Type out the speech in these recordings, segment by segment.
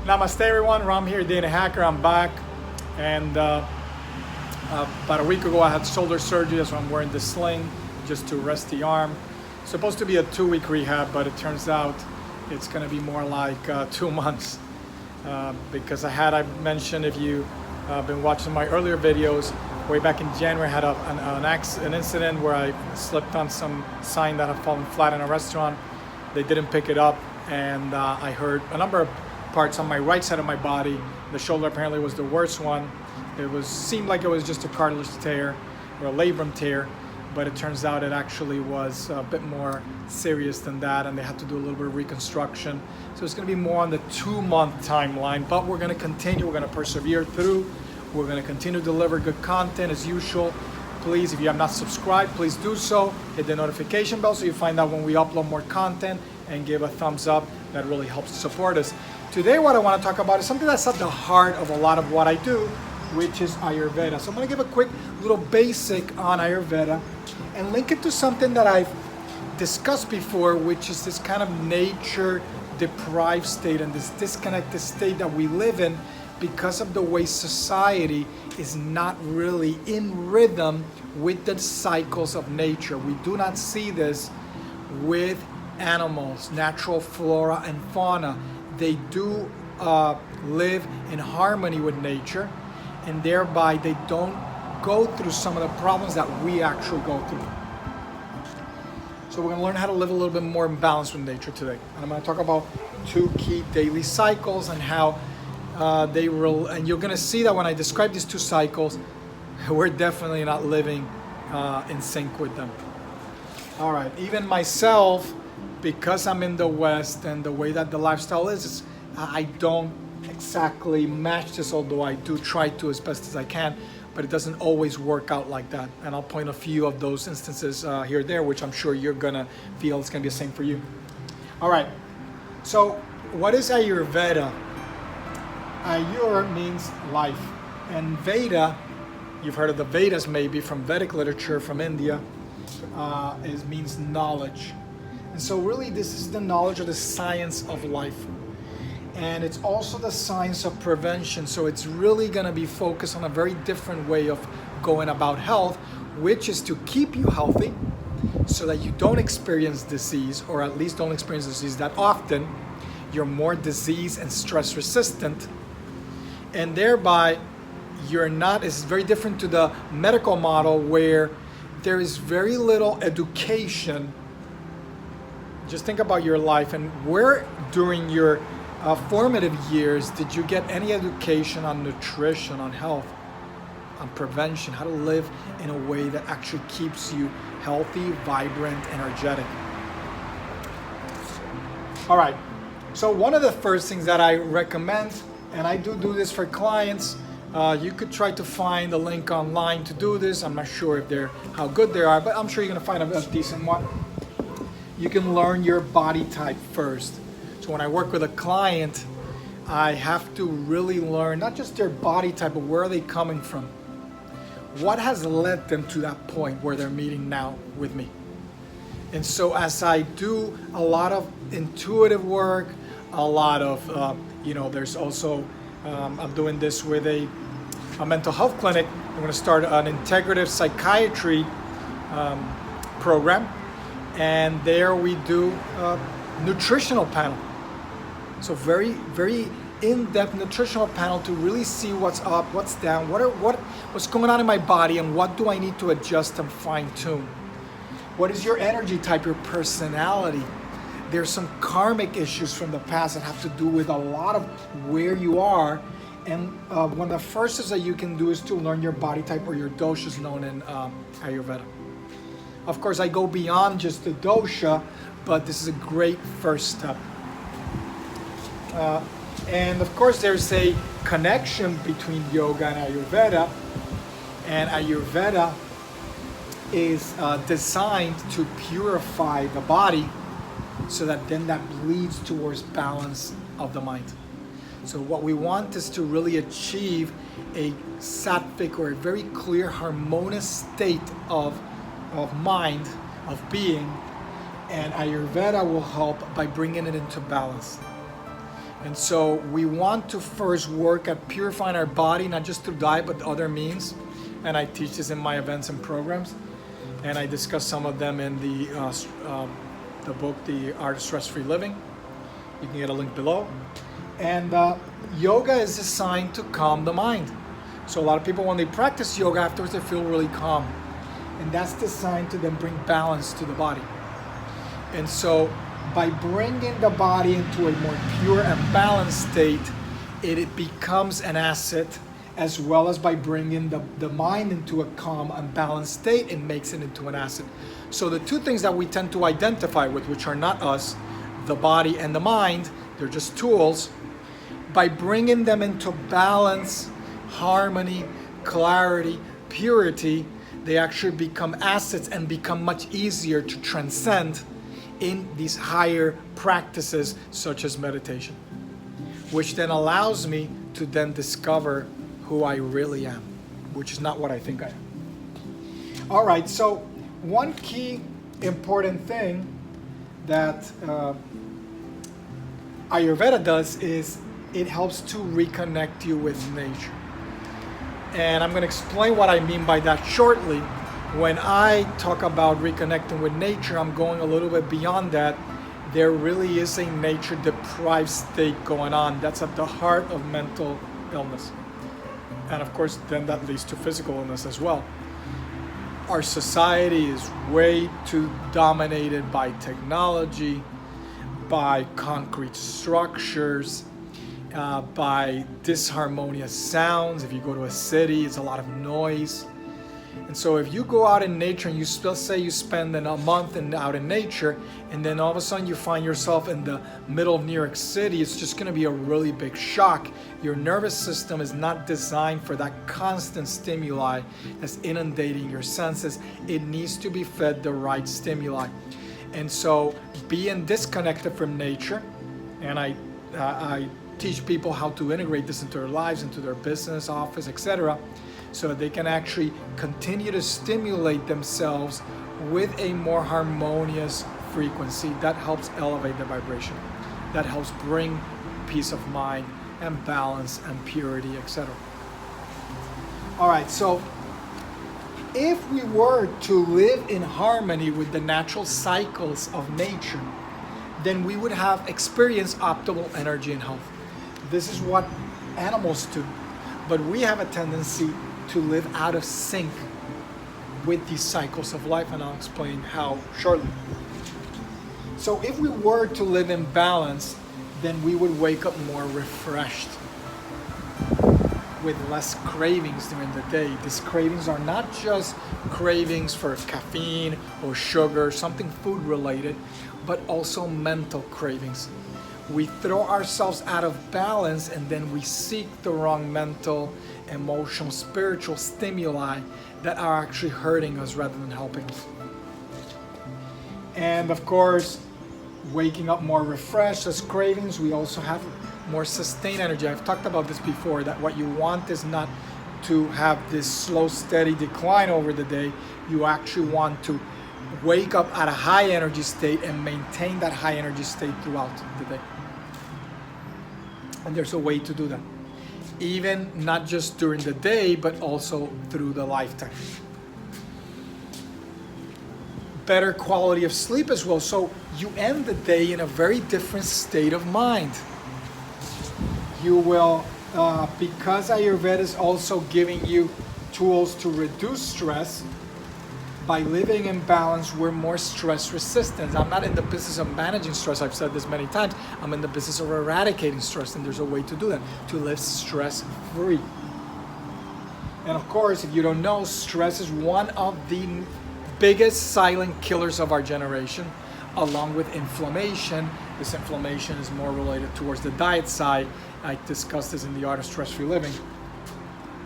Namaste everyone, Ram here, Dana Hacker. I'm back, and about a week ago I had shoulder surgery, so I'm wearing the sling just to rest the arm. It's supposed to be a 2-week rehab, but it turns out it's going to be more like 2 months because I mentioned, if you been watching my earlier videos, way back in January I had an incident where I slipped on some sign that had fallen flat in a restaurant. They didn't pick it up, and I hurt a number of parts on my right side of my body. The shoulder apparently was the worst one. Seemed like it was just a cartilage tear or a labrum tear, but it turns out it actually was a bit more serious than that, and they had to do a little bit of reconstruction. So it's going to be more on the 2-month timeline, but we're going to continue. We're going to persevere through. We're going to continue to deliver good content as usual. Please, if you have not subscribed, please do so. Hit the notification bell so you find out when we upload more content, and give a thumbs up. That really helps to support us. Today what I want to talk about is something that's at the heart of a lot of what I do, which is Ayurveda. So I'm going to give a quick little basic on Ayurveda and link it to something that I've discussed before, which is this kind of nature deprived state and this disconnected state that we live in because of the way society is not really in rhythm with the cycles of nature. We do not see this with animals, natural flora and fauna. They do live in harmony with nature, and thereby they don't go through some of the problems that we actually go through. So we're going to learn how to live a little bit more in balance with nature today. And I'm going to talk about 2 key daily cycles and how and you're going to see that when I describe these 2 cycles, we're definitely not living in sync with them. All right, even myself, because I'm in the West and the way that the lifestyle is, I don't exactly match this, although I do try to as best as I can, but it doesn't always work out like that. And I'll point a few of those instances here or there, which I'm sure you're gonna feel it's gonna be the same for you. All right, so what is Ayurveda? Ayur means life, and Veda, you've heard of the Vedas maybe from Vedic literature from India, means knowledge. And so really this is the knowledge of the science of life. And it's also the science of prevention. So it's really going to be focused on a very different way of going about health, which is to keep you healthy so that you don't experience disease, or at least don't experience disease that often. You're more disease and stress resistant. And thereby it's very different to the medical model where there is very little education. Just think about your life, and where during your formative years did you get any education on nutrition, on health, on prevention, how to live in a way that actually keeps you healthy, vibrant, energetic? All right, so one of the first things that I recommend, and I do this for clients, you could try to find a link online to do this. I'm not sure how good they are, but I'm sure you're gonna find a decent one. You can learn your body type first. So when I work with a client, I have to really learn not just their body type, but where are they coming from? What has led them to that point where they're meeting now with me? And so as I do a lot of intuitive work, a lot of, there's also, I'm doing this with a mental health clinic. I'm gonna start an integrative psychiatry program. And there we do a nutritional panel. So very, very in-depth nutritional panel to really see what's up, what's down, what's going on in my body, and what do I need to adjust and fine-tune. What is your energy type, your personality? There's some karmic issues from the past that have to do with a lot of where you are. And one of the first things that you can do is to learn your body type, or your doshas, known in Ayurveda. Of course, I go beyond just the dosha, but this is a great first step. And of course, there's a connection between yoga and Ayurveda. And Ayurveda is designed to purify the body so that then that leads towards balance of the mind. So what we want is to really achieve a sattvic, or a very clear, harmonious state of mind, of being, And Ayurveda will help by bringing it into balance. And so we want to first work at purifying our body, not just through diet, but other means. And I teach this in my events and programs. And I discuss some of them in the book, The Art of Stress-Free Living. You can get a link below. And yoga is designed to calm the mind. So a lot of people, when they practice yoga, afterwards they feel really calm. And that's designed to then bring balance to the body. And so by bringing the body into a more pure and balanced state, it becomes an asset, as well as by bringing the mind into a calm and balanced state, it makes it into an asset. So the two things that we tend to identify with, which are not us, the body and the mind, they're just tools. By bringing them into balance, harmony, clarity, purity, they actually become assets and become much easier to transcend in these higher practices such as meditation, which then allows me to then discover who I really am, which is not what I think I am. All right, so one key important thing that Ayurveda does is it helps to reconnect you with nature. And I'm going to explain what I mean by that shortly. When I talk about reconnecting with nature, I'm going a little bit beyond that. There really is a nature-deprived state going on that's at the heart of mental illness. And of course, then that leads to physical illness as well. Our society is way too dominated by technology, by concrete structures, by disharmonious sounds. If you go to a city, it's a lot of noise. And so if you go out in nature and you still say you spend a month out in nature, and then all of a sudden you find yourself in the middle of New York City, it's just going to be a really big shock. Your nervous system is not designed for that constant stimuli that's inundating your senses. It needs to be fed the right stimuli. And so being disconnected from nature, and I teach people how to integrate this into their lives, into their business, office, etc., so that they can actually continue to stimulate themselves with a more harmonious frequency that helps elevate the vibration, that helps bring peace of mind and balance and purity, etc. All right, so if we were to live in harmony with the natural cycles of nature, then we would have experienced optimal energy and health. This is what animals do, but we have a tendency to live out of sync with these cycles of life, and I'll explain how shortly. So if we were to live in balance, then we would wake up more refreshed, with less cravings during the day. These cravings are not just cravings for caffeine or sugar, something food related, but also mental cravings. We throw ourselves out of balance, and then we seek the wrong mental, emotional, spiritual stimuli that are actually hurting us rather than helping us. And of course, waking up more refreshed as cravings, we also have more sustained energy. I've talked about this before, that what you want is not to have this slow, steady decline over the day. You actually want to wake up at a high energy state and maintain that high energy state throughout the day. And there's a way to do that, even not just during the day, but also through the lifetime. Better quality of sleep as well. So you end the day in a very different state of mind. You will, because Ayurveda is also giving you tools to reduce stress, by living in balance, we're more stress resistant. I'm not in the business of managing stress. I've said this many times. I'm in the business of eradicating stress, and there's a way to do that, to live stress free. And of course, if you don't know, stress is one of the biggest silent killers of our generation, along with inflammation. This inflammation is more related towards the diet side. I discussed this in The Art of Stress-Free Living.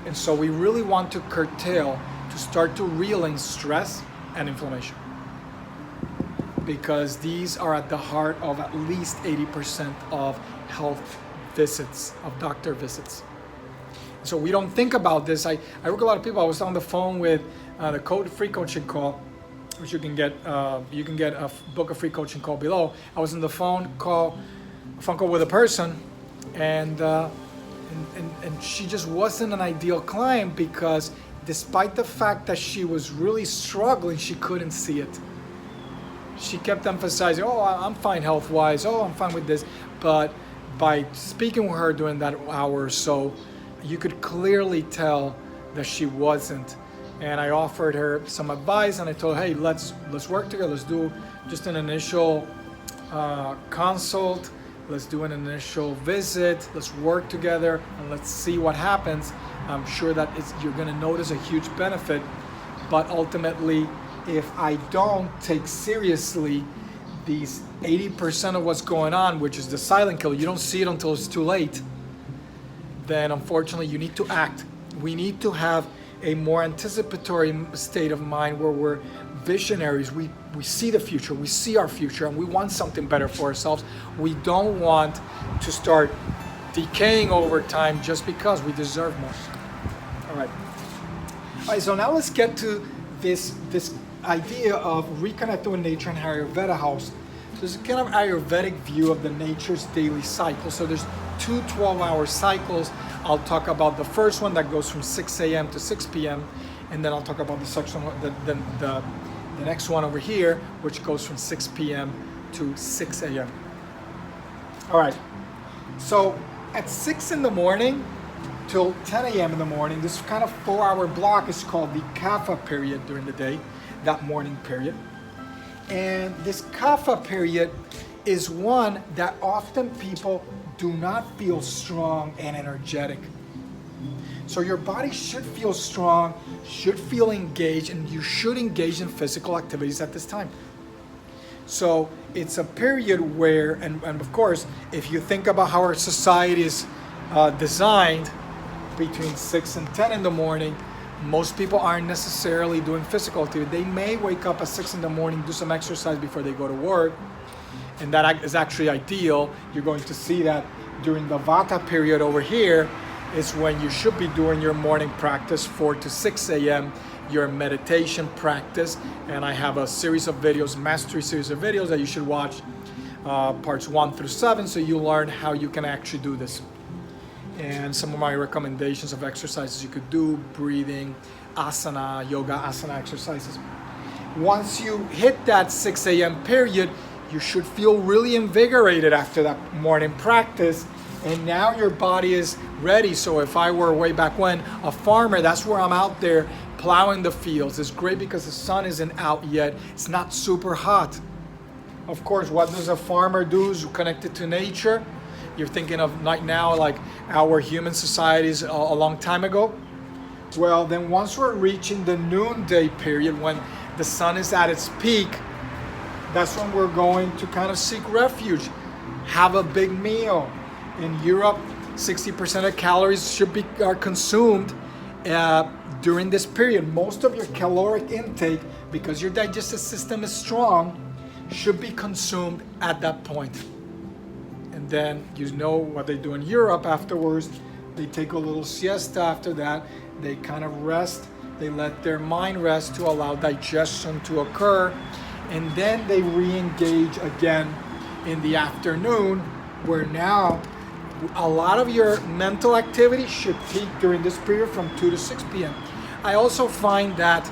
And so we really want to curtail, to start to reel in stress and inflammation, because these are at the heart of at least 80% of health visits, of doctor visits. So we don't think about this. I work with a lot of people. I was on the phone with the free coaching call, which you can get a book of free coaching call below. I was on the phone call with a person, and she just wasn't an ideal client because despite the fact that she was really struggling, she couldn't see it. She kept emphasizing, oh, I'm fine health-wise, oh, I'm fine with this. But by speaking with her during that hour or so, you could clearly tell that she wasn't. And I offered her some advice, and I told her, hey, let's work together. Let's do just an initial consult. Let's do an initial visit. Let's work together, and let's see what happens. I'm sure that you're going to notice a huge benefit. But ultimately, if I don't take seriously these 80% of what's going on, which is the silent killer, you don't see it until it's too late, then unfortunately you need to act. We need to have a more anticipatory state of mind where we're visionaries. We see the future, we see our future, and we want something better for ourselves. We don't want to start decaying over time just because we deserve more. All right, so now let's get to this idea of reconnecting with nature and Ayurveda house. So there's a kind of Ayurvedic view of the nature's daily cycle. So there's 2 12-hour cycles. I'll talk about the first one that goes from 6 a.m. to 6 p.m. And then I'll talk about the section, the next one over here, which goes from 6 p.m. to 6 a.m. All right, so at 6 in the morning till 10 a.m. in the morning, this kind of 4-hour block is called the kapha period during the day, that morning period. And this kapha period is one that often people do not feel strong and energetic. So your body should feel strong, should feel engaged, and you should engage in physical activities at this time. So it's a period where, and of course, if you think about how our society is designed, between 6 and 10 in the morning, most people aren't necessarily doing physical activity. They may wake up at 6 in the morning, do some exercise before they go to work, and that is actually ideal. You're going to see that during the Vata period over here is when you should be doing your morning practice, 4 to 6 a.m., your meditation practice. And I have a series of videos, mastery series of videos that you should watch, parts 1 through 7, so you learn how you can actually do this. And some of my recommendations of exercises you could do, breathing, asana, yoga asana exercises. Once you hit that 6 a.m. period, you should feel really invigorated after that morning practice. And now your body is ready. So if I were way back when a farmer, that's where I'm out there plowing the fields. It's great because the sun isn't out yet. It's not super hot. Of course, what does a farmer do? Is connected to nature. You're thinking of right now like our human societies a long time ago. Well, then once we're reaching the noonday period when the sun is at its peak, that's when we're going to kind of seek refuge, have a big meal. In Europe, 60% of calories are consumed during this period. Most of your caloric intake, because your digestive system is strong, should be consumed at that point. And then you know what they do in Europe afterwards. They take a little siesta after that. They kind of rest. They let their mind rest to allow digestion to occur. And then they re-engage again in the afternoon, where now a lot of your mental activity should peak during this period from 2 to 6 p.m. I also find that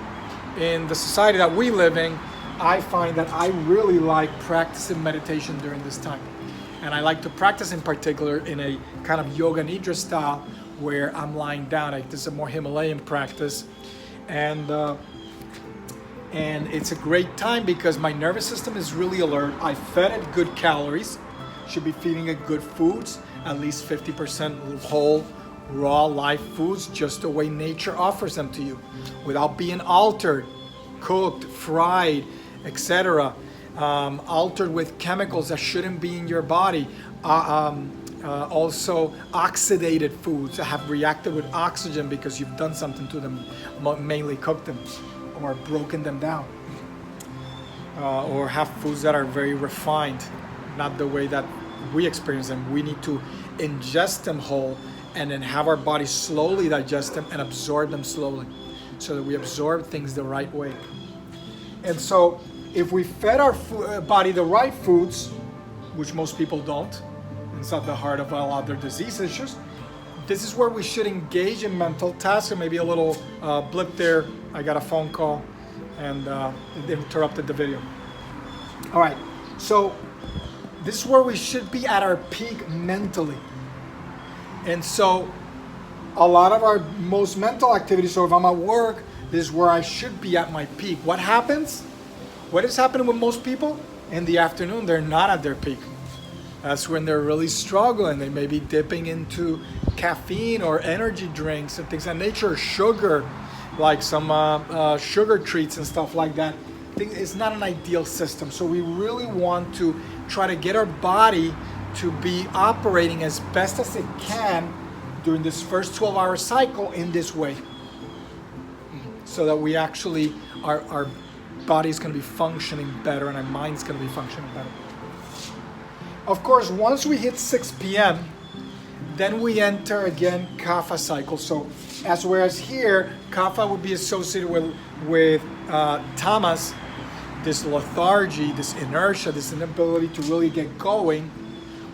in the society that we live in, I find that I really like practicing meditation during this time. And I like to practice in particular in a kind of yoga nidra style where I'm lying down. This is a more Himalayan practice. And it's a great time because my nervous system is really alert. I fed it good calories, should be feeding it good foods, at least 50% whole, raw, live foods, just the way nature offers them to you, without being altered, cooked, fried, etc. Altered with chemicals that shouldn't be in your body. Also oxidated foods that have reacted with oxygen because you've done something to them, mainly cooked them or broken them down. Or have foods that are very refined, not the way that we experience them. We need to ingest them whole and then have our body slowly digest them and absorb them slowly so that we absorb things the right way. And so if we fed our body the right foods, which most people don't, it's at the heart of a lot of their disease issues, this is where we should engage in mental tasks. And maybe a little blip there. I got a phone call and it interrupted the video. All right, so this is where we should be at our peak mentally. And so a lot of our most mental activities, so if I'm at work, this is where I should be at my peak. What happens? What is happening with most people? In the afternoon, they're not at their peak. That's when they're really struggling. They may be dipping into caffeine or energy drinks and things of that nature, sugar, like some sugar treats and stuff like that. It's not an ideal system. So we really want to try to get our body to be operating as best as it can during this first 12-hour cycle in this way, so that we actually, our body's going to be functioning better and our mind's going to be functioning better. Of course, once we hit 6 p.m., then we enter again kapha cycle. So as whereas here, kapha would be associated with tamas, this lethargy, this inertia, this inability to really get going.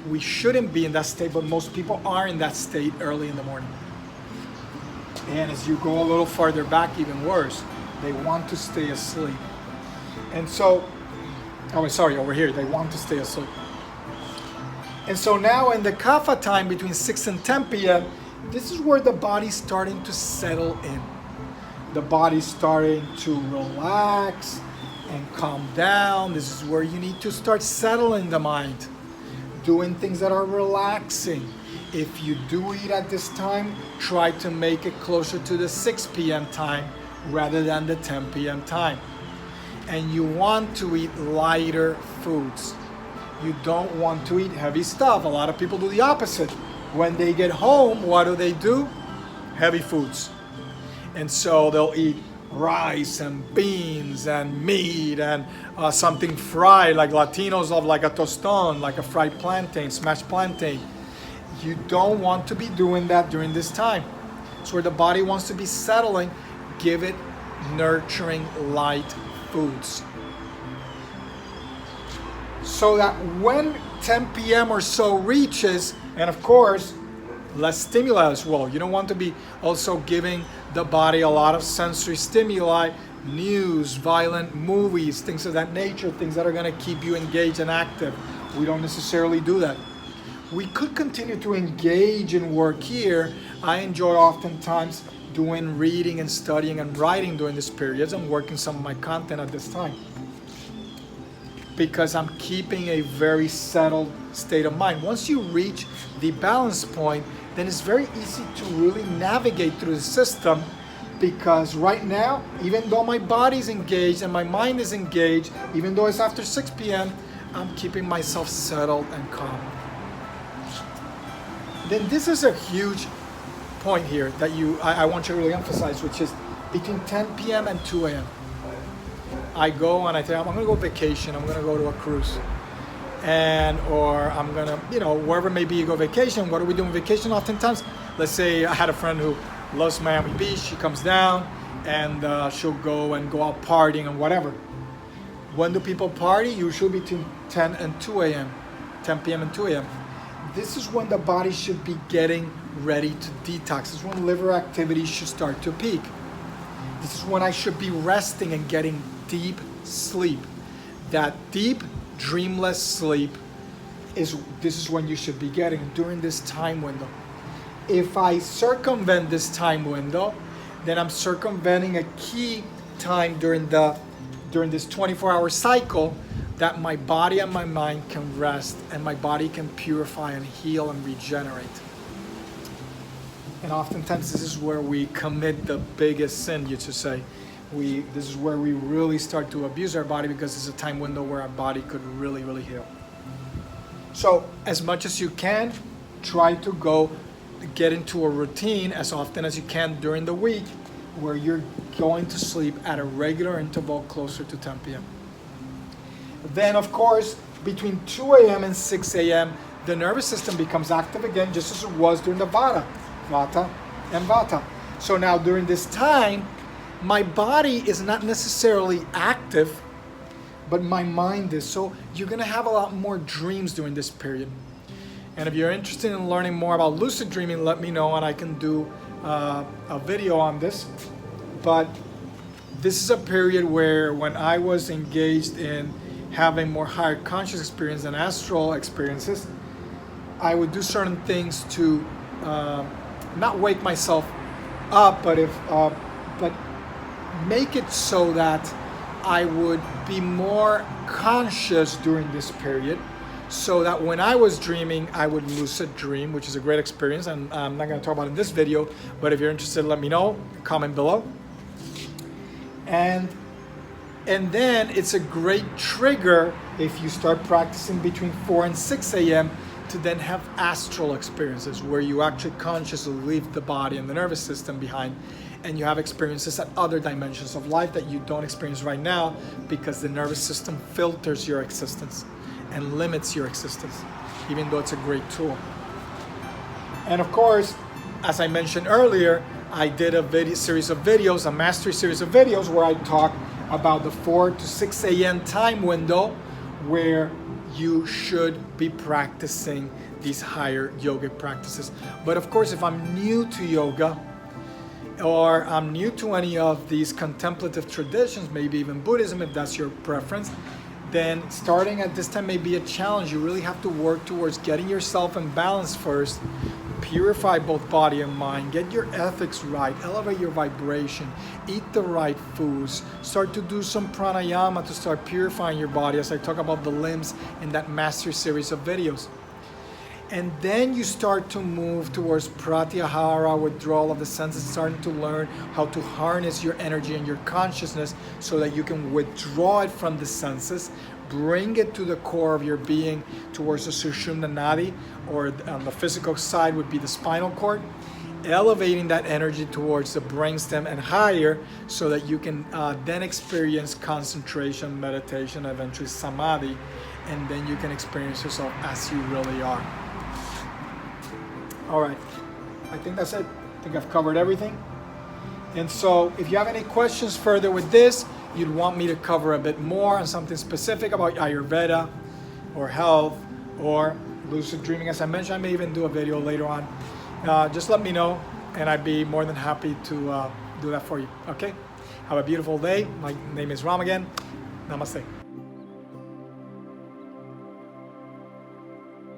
We shouldn't be in that state, but most people are in that state early in the morning. And as you go a little farther back, even worse, they want to stay asleep. And so, over here, they want to stay asleep. And so now in the kapha time between 6 and 10 p.m., this is where the body's starting to settle in. The body's starting to relax and calm down. This is where you need to start settling the mind, doing things that are relaxing. If you do eat at this time, try to make it closer to the 6 p.m. time rather than the 10 p.m. time. And you want to eat lighter foods. You don't want to eat heavy stuff. A lot of people do the opposite. When they get home, what do? Heavy foods. And so they'll eat rice and beans and meat and something fried, like Latinos love, like a toston, like a fried plantain, smashed plantain. You don't want to be doing that during this time. It's where the body wants to be settling. Give it nurturing, light foods. So that when 10 p.m. or so reaches, and of course, less stimuli as well. You don't want to be also giving the body a lot of sensory stimuli, news, violent movies, things of that nature, things that are going to keep you engaged and active. We don't necessarily do that. We could continue to engage in work here. I enjoy oftentimes doing reading and studying and writing during this period and working some of my content at this time, because I'm keeping a very settled state of mind. Once you reach the balance point, then it's very easy to really navigate through the system, because right now, even though my body's engaged and my mind is engaged, even though it's after 6 p.m., I'm keeping myself settled and calm. Then this is a huge point here that I want you to really emphasize, which is between 10 p.m. and 2 a.m. I go and I think I'm going to go vacation. I'm going to go to a cruise, or I'm going to, wherever it may be, you go vacation. What are we doing vacation? Oftentimes, let's say I had a friend who loves Miami Beach. She comes down and she'll go out partying and whatever. When do people party? Usually between 10 and 2 a.m., 10 p.m. and 2 a.m. This is when the body should be getting ready to detox. This is when liver activity should start to peak. This is when I should be resting and getting deep sleep. That deep, dreamless sleep this is when you should be getting during this time window. If I circumvent this time window, then I'm circumventing a key time during this 24-hour cycle that my body and my mind can rest and my body can purify and heal and regenerate. And oftentimes this is where we commit the biggest sin, you should say. This is where we really start to abuse our body, because it's a time window where our body could really, really heal. So as much as you can, try to get into a routine as often as you can during the week where you're going to sleep at a regular interval closer to 10 p.m. Then, of course, between 2 a.m. and 6 a.m., the nervous system becomes active again, just as it was during the Vata and Vata. So now during this time, my body is not necessarily active, but my mind is. So you're gonna have a lot more dreams during this period. And if you're interested in learning more about lucid dreaming, let me know and I can do a video on this. But this is a period where when I was engaged in having more higher conscious experience and astral experiences, I would do certain things to not wake myself up, but make it so that I would be more conscious during this period, so that when I was dreaming, I would lucid dream, which is a great experience, and I'm not going to talk about it in this video, but if you're interested, let me know, comment below. And then it's a great trigger if you start practicing between 4 and 6 a.m. to then have astral experiences where you actually consciously leave the body and the nervous system behind, and you have experiences at other dimensions of life that you don't experience right now because the nervous system filters your existence and limits your existence, even though it's a great tool. And of course, as I mentioned earlier, I did a series of videos, a mastery series of videos where I talk about the 4 to 6 a.m. time window where you should be practicing these higher yogic practices. But of course, if I'm new to yoga, or I'm new to any of these contemplative traditions, maybe even Buddhism, if that's your preference, then starting at this time may be a challenge. You really have to work towards getting yourself in balance first, purify both body and mind, get your ethics right, elevate your vibration, eat the right foods, start to do some pranayama to start purifying your body, as I talk about the limbs in that master series of videos. And then you start to move towards pratyahara, withdrawal of the senses, starting to learn how to harness your energy and your consciousness so that you can withdraw it from the senses, bring it to the core of your being towards the Sushumna Nadi, or on the physical side would be the spinal cord, elevating that energy towards the brainstem and higher so that you can then experience concentration, meditation, eventually samadhi, and then you can experience yourself as you really are. All right, I think that's it. I think I've covered everything. And so if you have any questions further with this, you'd want me to cover a bit more on something specific about Ayurveda or health or lucid dreaming, as I mentioned, I may even do a video later on. Just let me know and I'd be more than happy to do that for you, okay? Have a beautiful day. My name is Ram again. Namaste.